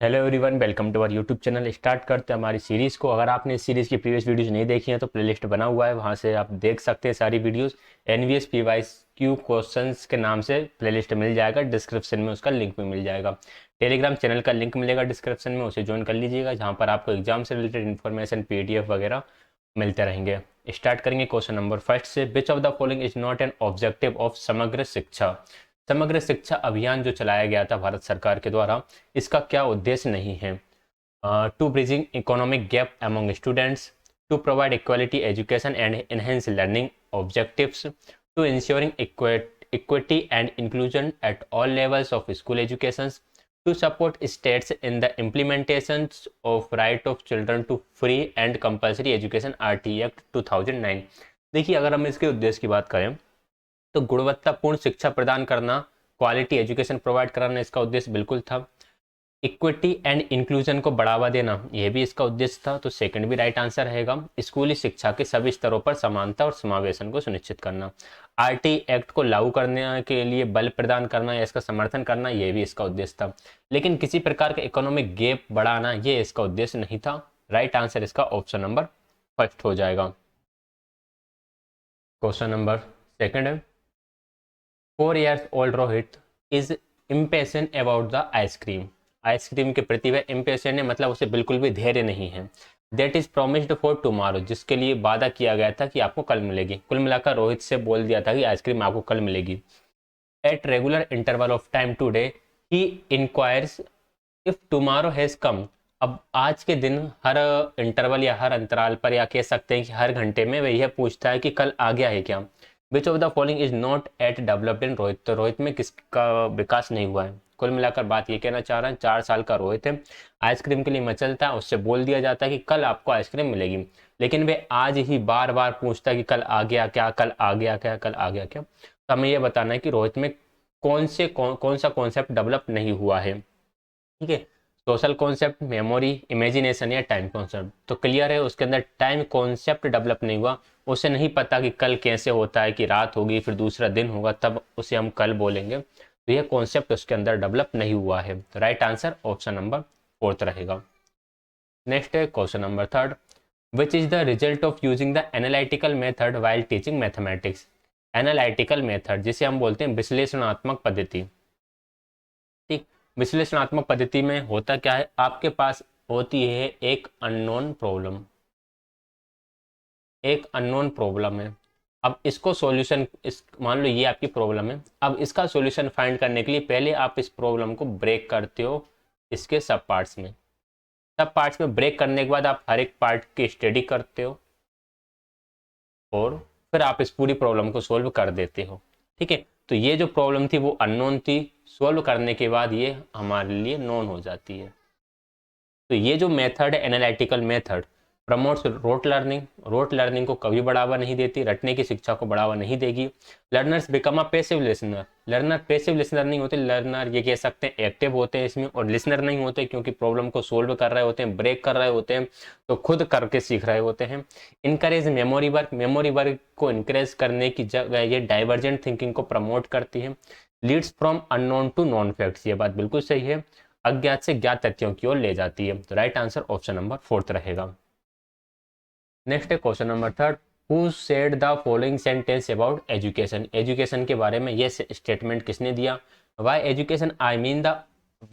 Hello everyone, welcome to our YouTube channel. Start करते हैं हमारी सीरीज़ को। अगर आपने इस सीरीज़ की प्रीवियस वीडियोस नहीं देखी हैं तो प्लेलिस्ट बना हुआ है, वहां से आप देख सकते हैं सारी वीडियोस। एनवीएस पीवाईस क्यू क्वेश्चंस के नाम से प्लेलिस्ट मिल जाएगा, डिस्क्रिप्शन में उसका लिंक भी मिल जाएगा। टेलीग्राम चैनल का लिंक मिलेगा डिस्क्रिप्शन में, उसे ज्वाइन कर लीजिएगा, जहाँ पर आपको एग्जाम से रिलेटेड इन्फॉर्मेशन PDF वगैरह मिलते रहेंगे। स्टार्ट करेंगे क्वेश्चन नंबर फर्स्ट से। Which of the following is not an objective of समग्र शिक्षा? समग्र शिक्षा अभियान जो चलाया गया था भारत सरकार के द्वारा, इसका क्या उद्देश्य नहीं है? To bridging economic gap among students, to provide equality education and enhance learning objectives, to ensuring equity and inclusion at all levels of school education, to support states in the implementation of right of children to free and compulsory education RT Act 2009। देखिए, अगर हम इसके उद्देश्य की बात करें तो गुणवत्तापूर्ण शिक्षा प्रदान करना, क्वालिटी एजुकेशन प्रोवाइड कराना इसका उद्देश्य बिल्कुल था। इक्विटी एंड इंक्लूजन को बढ़ावा देना, यह भी इसका उद्देश्य था, तो सेकंड भी राइट आंसर रहेगा। स्कूली शिक्षा के सभी स्तरों पर समानता और समावेशन को सुनिश्चित करना, RT एक्ट को लागू करने के लिए बल प्रदान करना या इसका समर्थन करना, यह भी इसका उद्देश्य था। लेकिन किसी प्रकार का इकोनॉमिक गैप बढ़ाना, यह इसका उद्देश्य नहीं था। राइट आंसर इसका ऑप्शन नंबर फर्स्ट हो जाएगा। क्वेश्चन नंबर सेकंड है, 4 years old Rohit is impatient about the ice cream. Ice cream के प्रति वह impatient है, मतलब उसे बिल्कुल भी धैर्य नहीं है। That is promised for tomorrow, जिसके लिए वादा किया गया था कि आपको कल मिलेगी। कुल मिलाकर रोहित से बोल दिया था कि आइसक्रीम आपको कल मिलेगी। At regular interval of time today, he inquires if tomorrow has come। अब आज के दिन हर इंटरवल या हर अंतराल पर, या कह सकते हैं कि हर घंटे में, वह यह पूछता है कि कल आ गया है क्या। Which of the following is not at developed in Rohit? तो रोहित में किसका विकास नहीं हुआ है? कुल मिलाकर बात ये कहना चाह रहा है, 4 साल का रोहित है, आइसक्रीम के लिए मचलता है, उससे बोल दिया जाता है कि कल आपको आइसक्रीम मिलेगी, लेकिन वे आज ही बार बार पूछता है कि कल आ गया क्या, कल आ गया क्या, कल आ गया क्या। तो हमें यह बताना है कि रोहित में कौन सा कॉन्सेप्ट डेवलप नहीं हुआ है। ठीक है, सोशल कॉन्सेप्ट, मेमोरी, इमेजिनेशन या टाइम कॉन्सेप्ट। तो क्लियर है, उसके अंदर टाइम कॉन्सेप्ट डेवलप नहीं हुआ। उसे नहीं पता कि कल कैसे होता है, कि रात होगी फिर दूसरा दिन होगा तब उसे हम कल बोलेंगे, तो यह कॉन्सेप्ट उसके अंदर डेवलप नहीं हुआ है। तो right answer option number fourth रहेगा। नेक्स्ट है question number third, which is the result of using the analytical method while teaching mathematics? Analytical method, जिसे हम बोलते हैं विश्लेषणात्मक पद्धति। ठीक, विश्लेषणात्मक पद्धति में होता क्या है, आपके पास होती है एक अननोन प्रॉब्लम, एक अननोन प्रॉब्लम है। अब इसको सॉल्यूशन, इस मान लो ये आपकी प्रॉब्लम है, अब इसका सॉल्यूशन फाइंड करने के लिए पहले आप इस प्रॉब्लम को ब्रेक करते हो इसके सब पार्ट्स में। सब पार्ट्स में ब्रेक करने के बाद आप हर एक पार्ट की स्टडी करते हो और फिर आप इस पूरी प्रॉब्लम को सोल्व कर देते हो। ठीक है, तो ये जो प्रॉब्लम थी वो अननोन थी, सोल्व करने के बाद ये हमारे लिए नोन हो जाती है। तो ये जो मेथड है, analytical method, promotes rote learning. Rote learning को कभी बढ़ावा नहीं देती, रटने की शिक्षा को बढ़ावा नहीं देगी। Learners become a passive listener. Learner passive listener नहीं होते, लर्नर ये कह सकते हैं एक्टिव होते हैं इसमें, और लिसनर नहीं होते क्योंकि प्रॉब्लम को सोल्व कर रहे होते हैं, ब्रेक कर रहे होते हैं, तो खुद करके सीख रहे होते हैं। Encourage memory work. Memory work को इनकरेज करने की जगह ये डाइवर्जेंट थिंकिंग को प्रमोट करती है। Leads from unknown to known facts, ये बात बिल्कुल सही है, अज्ञात से ज्ञात तथ्यों की ओर ले जाती है। तो right answer option number fourth रहेगा। नेक्स्ट है question number third, who said the following sentence about education? Education के बारे में ये स्टेटमेंट किसने दिया? By education I mean the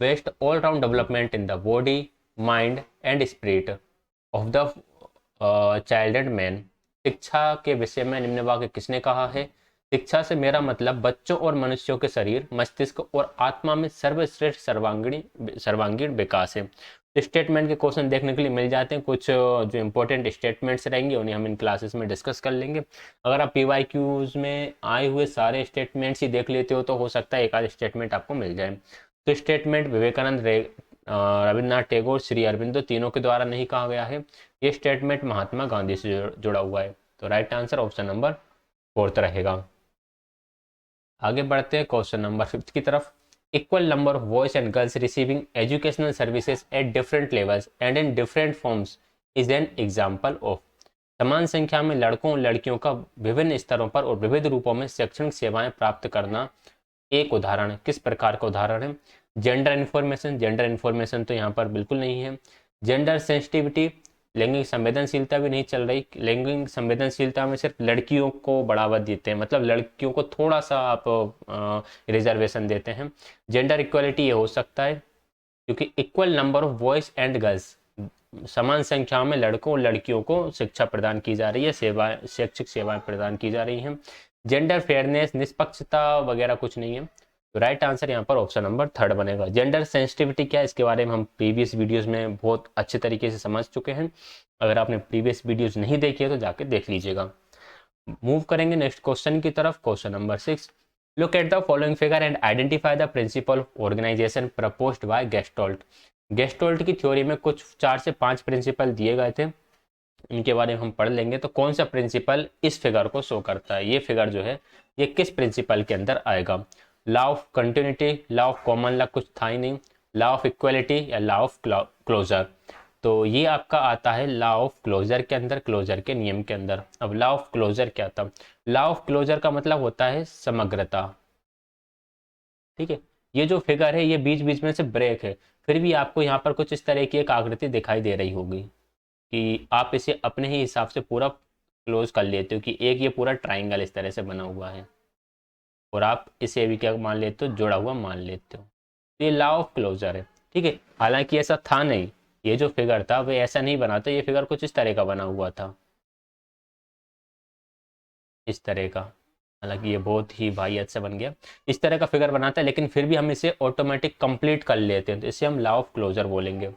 best all round development in the body, mind and spirit of the child and man. शिक्षा के विषय में निम्न वाक्य किसने कहा है? शिक्षा से मेरा मतलब बच्चों और मनुष्यों के शरीर, मस्तिष्क और आत्मा में सर्वश्रेष्ठ सर्वांगीण विकास है। स्टेटमेंट के क्वेश्चन देखने के लिए मिल जाते हैं, कुछ जो इंपॉर्टेंट स्टेटमेंट्स रहेंगे उन्हें हम इन क्लासेस में डिस्कस कर लेंगे। अगर आप PYQs में आए हुए सारे स्टेटमेंट्स ही देख लेते हो तो हो सकता है एक आध स्टेटमेंट आपको मिल जाए। तो स्टेटमेंट विवेकानंद, रविन्द्रनाथ टैगोर, श्री अरविंदो, तीनों के द्वारा नहीं कहा गया है। ये स्टेटमेंट महात्मा गांधी से जुड़ा हुआ है। तो right answer option number fourth रहेगा। आगे बढ़ते हैं क्वेश्चन नंबर फिफ्थ की तरफ। Equal number of boys and girls receiving educational services at different levels and in different forms is an example of. समान संख्या में लड़कों और लड़कियों का विभिन्न स्तरों पर और विविध रूपों में शैक्षणिक सेवाएं प्राप्त करना एक उदाहरण है। किस प्रकार का उदाहरण है? जेंडर इन्फॉर्मेशन तो यहाँ पर बिल्कुल नहीं है। जेंडर सेंसिटिविटी, लैंगिक संवेदनशीलता भी नहीं चल रही। लैंगिक संवेदनशीलता में सिर्फ लड़कियों को बढ़ावा देते हैं, मतलब लड़कियों को थोड़ा सा आप रिजर्वेशन देते हैं। जेंडर इक्वलिटी ये हो सकता है क्योंकि equal number of boys and girls, समान संख्या में लड़कों और लड़कियों को शिक्षा प्रदान की जा रही है, शैक्षिक सेवाएं प्रदान की जा रही हैं। जेंडर फेयरनेस, निष्पक्षता वगैरह कुछ नहीं है। तो राइट आंसर यहाँ पर ऑप्शन नंबर 3 बनेगा। जेंडर सेंसिटिविटी क्या है, इसके बारे में हम प्रीवियस वीडियोस में बहुत अच्छे तरीके से समझ चुके हैं। अगर आपने प्रीवियस वीडियोस नहीं देखी है तो जाके देख लीजिएगा। मूव करेंगे नेक्स्ट क्वेश्चन की तरफ। Question number 6, look at the following figure and identify the principle of organization proposed by Gestalt. Gestalt की थ्योरी में कुछ 4 से 5 प्रिंसिपल दिए गए थे, इनके बारे में हम पढ़ लेंगे। तो कौन सा प्रिंसिपल इस फिगर को शो करता है, ये फिगर जो है ये किस प्रिंसिपल के अंदर आएगा? Law of continuity, law of common law कुछ था ही नहीं, लॉ ऑफ इक्वलिटी या लॉ ऑफ क्लोजर। तो ये आपका आता है लॉ ऑफ क्लोजर के अंदर, क्लोजर के नियम के अंदर। अब लॉ ऑफ क्लोजर क्या था? लॉ ऑफ क्लोजर का मतलब होता है समग्रता। ठीक है, ये जो फिगर है ये बीच बीच में से ब्रेक है, फिर भी आपको यहाँ पर कुछ इस तरह की एक आकृति दिखाई दे रही होगी कि आप इसे अपने ही हिसाब से पूरा क्लोज कर लेते हो कि एक ये पूरा ट्राइंगल इस तरह से बना हुआ है और आप इसे भी क्या मान लेते हो, जुड़ा हुआ मान लेते हो। तो ये लॉ ऑफ क्लोजर है। ठीक है, हालांकि ऐसा था नहीं, ये जो फिगर था वह ऐसा नहीं बना था, ये फिगर कुछ इस तरह का बना हुआ था, इस तरह का। हालांकि ये बहुत ही वाहियत से बन गया, इस तरह का फिगर बनाता है, लेकिन फिर भी हम इसे ऑटोमेटिक कंप्लीट कर लेते हैं, तो इसे हम लॉ ऑफ क्लोजर बोलेंगे।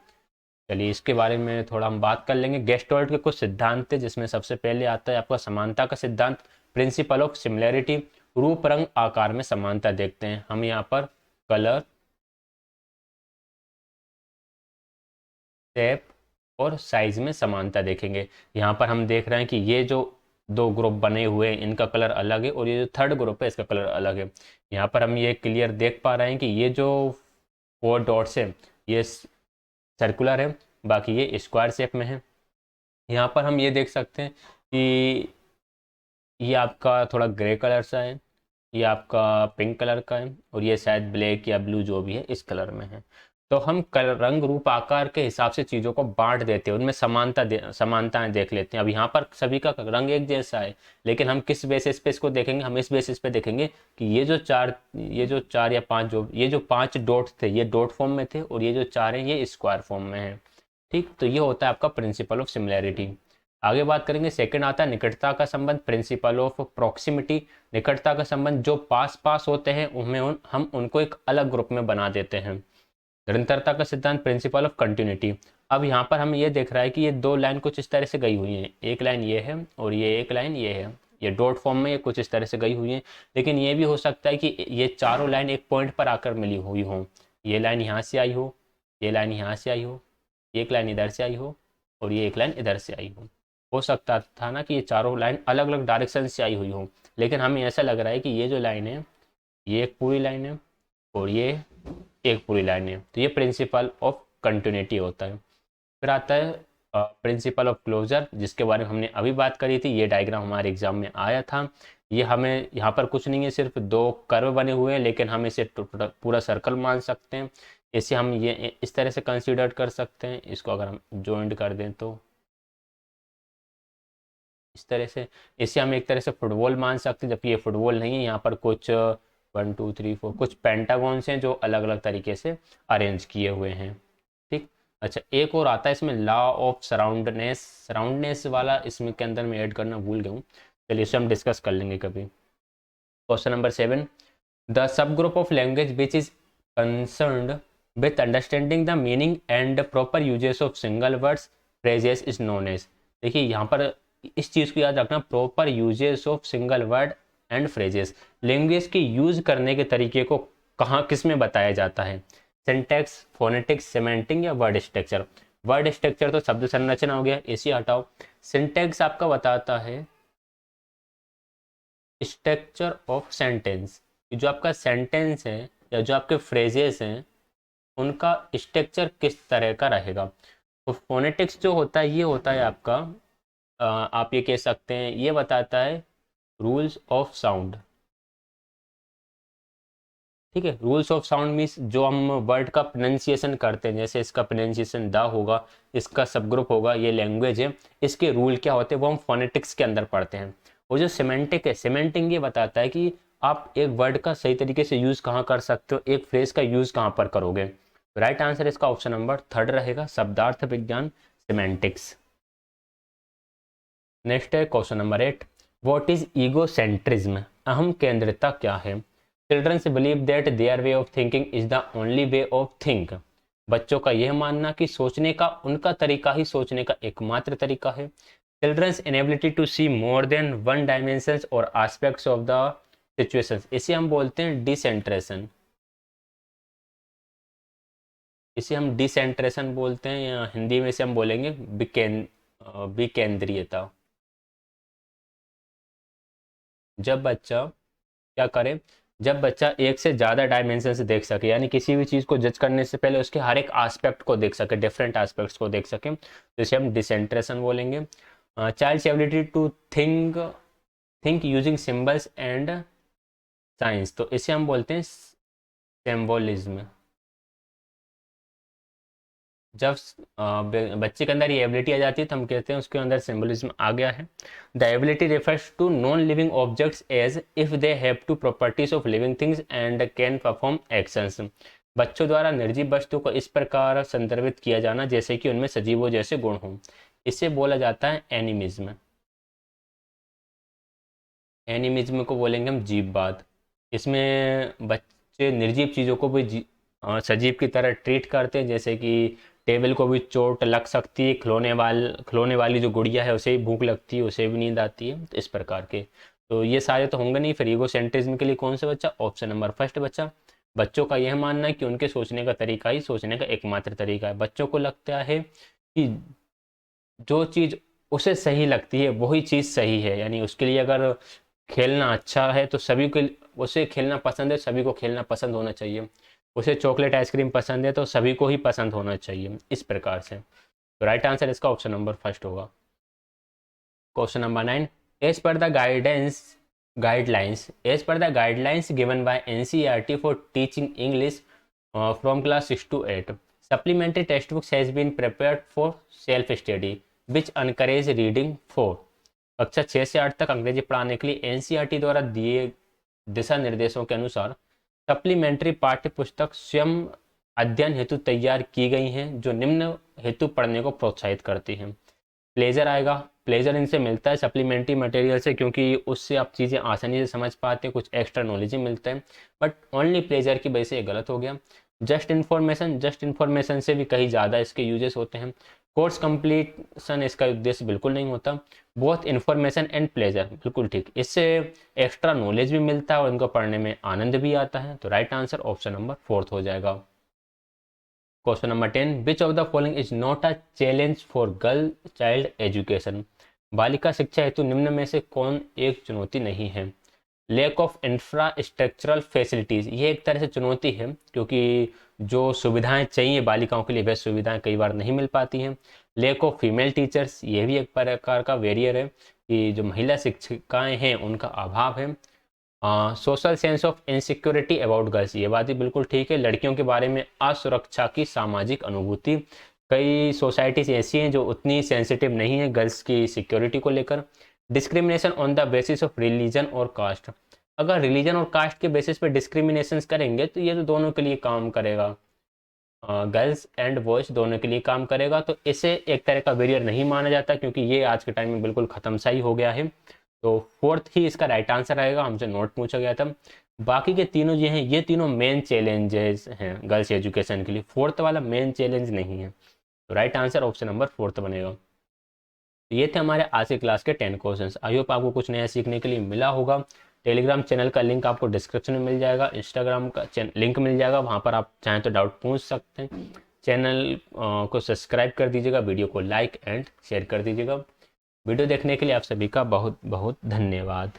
चलिए इसके बारे में थोड़ा हम बात कर लेंगे। गेस्टोल्ट के कुछ सिद्धांत थे, जिसमें सबसे पहले आता है आपका समानता का सिद्धांत, प्रिंसिपल ऑफ सिमिलैरिटी। रूप रंग आकार में समानता देखते हैं हम यहाँ पर, कलर, शेप और साइज में समानता देखेंगे। यहाँ पर हम देख रहे हैं कि ये जो दो ग्रुप बने हुए हैं इनका कलर अलग है और ये जो थर्ड ग्रुप है इसका कलर अलग है। यहाँ पर हम ये क्लियर देख पा रहे हैं कि ये जो 4 डॉट्स है ये सर्कुलर है, बाकी ये स्क्वायर शेप में है। यहाँ पर हम ये देख सकते हैं कि ये आपका थोड़ा ग्रे कलर सा है, ये आपका पिंक कलर का है और ये शायद ब्लैक या ब्लू जो भी है इस कलर में है। तो हम रंग रूप आकार के हिसाब से चीज़ों को बांट देते हैं, उनमें समानताएं देख लेते हैं। अब यहाँ पर सभी का रंग एक जैसा है, लेकिन हम किस बेसिस पे इसको देखेंगे? हम इस बेसिस पे देखेंगे कि ये जो चार या पांच, जो ये जो 5 डॉट थे ये डॉट फॉर्म में थे और ये जो 4 हैं ये स्क्वायर फॉर्म में है। ठीक, तो ये होता है आपका प्रिंसिपल ऑफ सिमिलैरिटी। आगे बात करेंगे, सेकंड आता है निकटता का संबंध, प्रिंसिपल ऑफ प्रॉक्सिमिटी। निकटता का संबंध, जो पास पास होते हैं हम उनको एक अलग ग्रुप में बना देते हैं। निरंतरता का सिद्धांत, प्रिंसिपल ऑफ कंटिन्यूटी। अब यहाँ पर हम ये देख रहा है कि ये दो लाइन कुछ इस तरह से गई हुई हैं, एक लाइन ये है और ये एक लाइन ये है, ये डॉट फॉर्म में ये कुछ इस तरह से गई हुई है। लेकिन ये भी हो सकता है कि ये चारों लाइन एक पॉइंट पर आकर मिली हुई हो, ये लाइन यहाँ से आई हो, ये लाइन यहाँ से आई हो, एक लाइन इधर से आई हो और ये एक लाइन इधर से आई हो सकता था ना कि ये चारों लाइन अलग अलग डायरेक्शन से आई हुई हो। लेकिन हमें ऐसा लग रहा है कि ये जो लाइन है ये एक पूरी लाइन है और ये एक पूरी लाइन है, तो ये प्रिंसिपल ऑफ कंटिन्यूटी होता है। फिर आता है प्रिंसिपल ऑफ क्लोजर, जिसके बारे में हमने अभी बात करी थी, ये डायग्राम हमारे एग्जाम में आया था। ये हमें यहाँ पर कुछ नहीं है, सिर्फ 2 कर्व बने हुए हैं, लेकिन हम इसे पूरा सर्कल मान सकते हैं। इसे हम ये इस तरह से कंसिडर कर सकते हैं, इसको अगर हम ज्वाइंट कर दें तो इस तरह से, इसे हम एक तरह से फुटबॉल मान सकते हैं, जबकि ये फुटबॉल नहीं है। यहाँ पर कुछ 1 2 3 4 कुछ पेंटागॉन्स हैं जो अलग अलग तरीके से अरेंज किए हुए हैं। ठीक, अच्छा एक और आता है इसमें, लॉ ऑफ सराउंडनेस। सराउंडनेस वाला इसमें के अंदर मैं ऐड करना भूल गया हूँ, चलिए इसे हम डिस्कस कर लेंगे कभी। Question number 7, the sub group of language which is concerned with understanding the meaning and proper uses of single words phrases is known as. देखिए यहाँ पर इस चीज़ को याद रखना, proper uses of single word and phrases. Language के use करने के तरीके को कहाँ किस में बताया जाता है? सिंटैक्स, फोनेटिक्स, सेमेंटिक या वर्ड स्ट्रक्चर। वर्ड स्ट्रक्चर तो शब्द संरचना हो गया, इसी हटाओ। सिंटैक्स आपका बताता है स्ट्रक्चर ऑफ सेंटेंस, जो आपका सेंटेंस है या जो आपके फ्रेजेस हैं उनका स्ट्रक्चर किस तरह का रहेगा। तो फोनेटिक्स जो होता है ये होता है आपका, आप ये कह सकते हैं ये बताता है रूल्स ऑफ साउंड। ठीक है। रूल्स ऑफ साउंड मीन्स जो हम वर्ड का प्रोनाउंसिएशन करते हैं, जैसे इसका प्रोनाउंसिएशन द होगा, इसका सब ग्रुप होगा, ये लैंग्वेज है, इसके रूल क्या होते हैं वो हम फोनेटिक्स के अंदर पढ़ते हैं। और जो सिमेंटिक है, सिमेंटिक ये बताता है कि आप एक वर्ड का सही तरीके से यूज़ कहाँ कर सकते हो, एक फ्रेज का यूज़ कहाँ पर करोगे। राइट आंसर इसका ऑप्शन नंबर 3 रहेगा, शब्दार्थ विज्ञान, सिमेंटिक्स। नेक्स्ट है question number 8, what is egocentrism, अहम केंद्रिता क्या है। Childrens believe that their way of thinking is the only way of think, बच्चों का यह मानना कि सोचने का उनका तरीका ही सोचने का एकमात्र तरीका है। Childrens inability to see more than one dimensions और एस्पेक्ट्स ऑफ द सिचुएशंस, इसे हम बोलते हैं डिसेंट्रेशन, इसे हम डिसेंट्रेशन बोलते हैं, या हिंदी में इसे हम बोलेंगे विकेंद्रीयता। जब बच्चा क्या करे, जब बच्चा एक से ज़्यादा डायमेंशन से देख सके, यानी किसी भी चीज़ को जज करने से पहले उसके हर एक एस्पेक्ट को देख सके, डिफरेंट एस्पेक्ट्स को देख सके, तो इसे हम डिसेंट्रेशन बोलेंगे। Child's ability to think think using symbols and science, तो इसे हम बोलते हैं सिंबोलिज्म। जब बच्चे के अंदर ये एबिलिटी आ जाती है तो हम कहते हैं उसके अंदर सिंबलिज्म आ गया है। The ability refers to non living objects as if they have to properties of living things and can perform actions, बच्चों द्वारा निर्जीव वस्तु को इस प्रकार संदर्भित किया जाना जैसे कि उनमें सजीवों जैसे गुण हों, इसे बोला जाता है एनिमिज्म। एनिमिज्म को बोलेंगे हम जीववाद। इसमें बच्चे निर्जीव चीज़ों को भी सजीव की तरह ट्रीट करते हैं, जैसे कि टेबल को भी चोट लग सकती है, खिलौने वाली जो गुड़िया है उसे भी भूख लगती है, उसे भी नींद आती है, तो इस प्रकार के। तो ये सारे तो होंगे नहीं, फिर ईगोसेंट्रिज्म के लिए कौन सा बच्चा, ऑप्शन नंबर फर्स्ट बच्चा। बच्चों का यह मानना है कि उनके सोचने का तरीका ही सोचने का एकमात्र तरीका है। बच्चों को लगता है कि जो चीज़ उसे सही लगती है वही चीज़ सही है, यानी उसके लिए अगर खेलना अच्छा है तो सभी को, उसे खेलना पसंद है सभी को खेलना पसंद होना चाहिए, उसे चॉकलेट आइसक्रीम पसंद है तो सभी को ही पसंद होना चाहिए, इस प्रकार से। तो राइट आंसर इसका ऑप्शन नंबर फर्स्ट होगा। Question number 9, as per the guidelines given by NCERT for teaching English from class 6 to 8, supplementary text books has been prepared for self study which encourage reading for, कक्षा 6 से 8 तक अंग्रेजी पढ़ाने के लिए NCERT द्वारा दिए दिशा निर्देशों के अनुसार सप्लीमेंट्री पाठ्य पुस्तक स्वयं अध्ययन हेतु तैयार की गई हैं जो निम्न हेतु पढ़ने को प्रोत्साहित करती हैं। प्लेजर आएगा, प्लेजर इनसे मिलता है सप्लीमेंट्री मटेरियल से, क्योंकि उससे आप चीज़ें आसानी से समझ पाते हैं, कुछ एक्स्ट्रा नॉलेज मिलता है, बट ओनली प्लेजर की वजह से ये गलत हो गया। जस्ट इन्फॉर्मेशन से भी कहीं ज़्यादा इसके यूजेस होते हैं। कोर्स कंप्लीशन इसका उद्देश्य बिल्कुल नहीं होता। बोथ इन्फॉर्मेशन एंड प्लेजर, बिल्कुल ठीक, इससे एक्स्ट्रा नॉलेज भी मिलता है और इनको पढ़ने में आनंद भी आता है। तो राइट आंसर ऑप्शन नंबर 4 हो जाएगा। Question number 10, which of the following is not a challenge for girl child education, बालिका शिक्षा हेतु निम्न में से कौन एक चुनौती नहीं है। लैक ऑफ इंफ्रास्ट्रक्चरल फैसिलिटीज़, ये एक तरह से चुनौती है क्योंकि जो सुविधाएं चाहिए बालिकाओं के लिए वह सुविधाएं कई बार नहीं मिल पाती हैं। लैक ऑफ फीमेल टीचर्स, ये भी एक प्रकार का वेरियर है कि जो महिला शिक्षिकाएं हैं उनका अभाव है। Social sense of insecurity about girls, ये बात भी बिल्कुल ठीक है, लड़कियों के बारे में असुरक्षा की सामाजिक अनुभूति, कई सोसाइटीज ऐसी हैं जो उतनी सेंसिटिव नहीं है गर्ल्स की सिक्योरिटी को लेकर। Discrimination on the basis of religion और कास्ट, अगर रिलीजन और कास्ट के बेसिस पे डिस्क्रिमिनेशन करेंगे तो ये तो दोनों के लिए काम करेगा, गर्ल्स एंड बॉयज़ दोनों के लिए काम करेगा, तो इसे एक तरह का बैरियर नहीं माना जाता क्योंकि ये आज के टाइम में बिल्कुल ख़त्म सा ही हो गया है। तो फोर्थ ही इसका राइट आंसर आएगा, हमसे नोट पूछा गया था। बाकी के तीनों जो हैं ये तीनों मेन चैलेंजेस हैं गर्ल्स एजुकेशन के लिए, फोर्थ वाला मेन चैलेंज नहीं है। तो राइट आंसर ऑप्शन नंबर 4 बनेगा। तो ये थे हमारे आज की क्लास के 10 क्वेश्चंस। आई होप आपको कुछ नया सीखने के लिए मिला होगा। टेलीग्राम चैनल का लिंक आपको डिस्क्रिप्शन में मिल जाएगा, इंस्टाग्राम का लिंक मिल जाएगा, वहाँ पर आप चाहें तो डाउट पूछ सकते हैं। चैनल को सब्सक्राइब कर दीजिएगा, वीडियो को लाइक एंड शेयर कर दीजिएगा। वीडियो देखने के लिए आप सभी का बहुत बहुत धन्यवाद।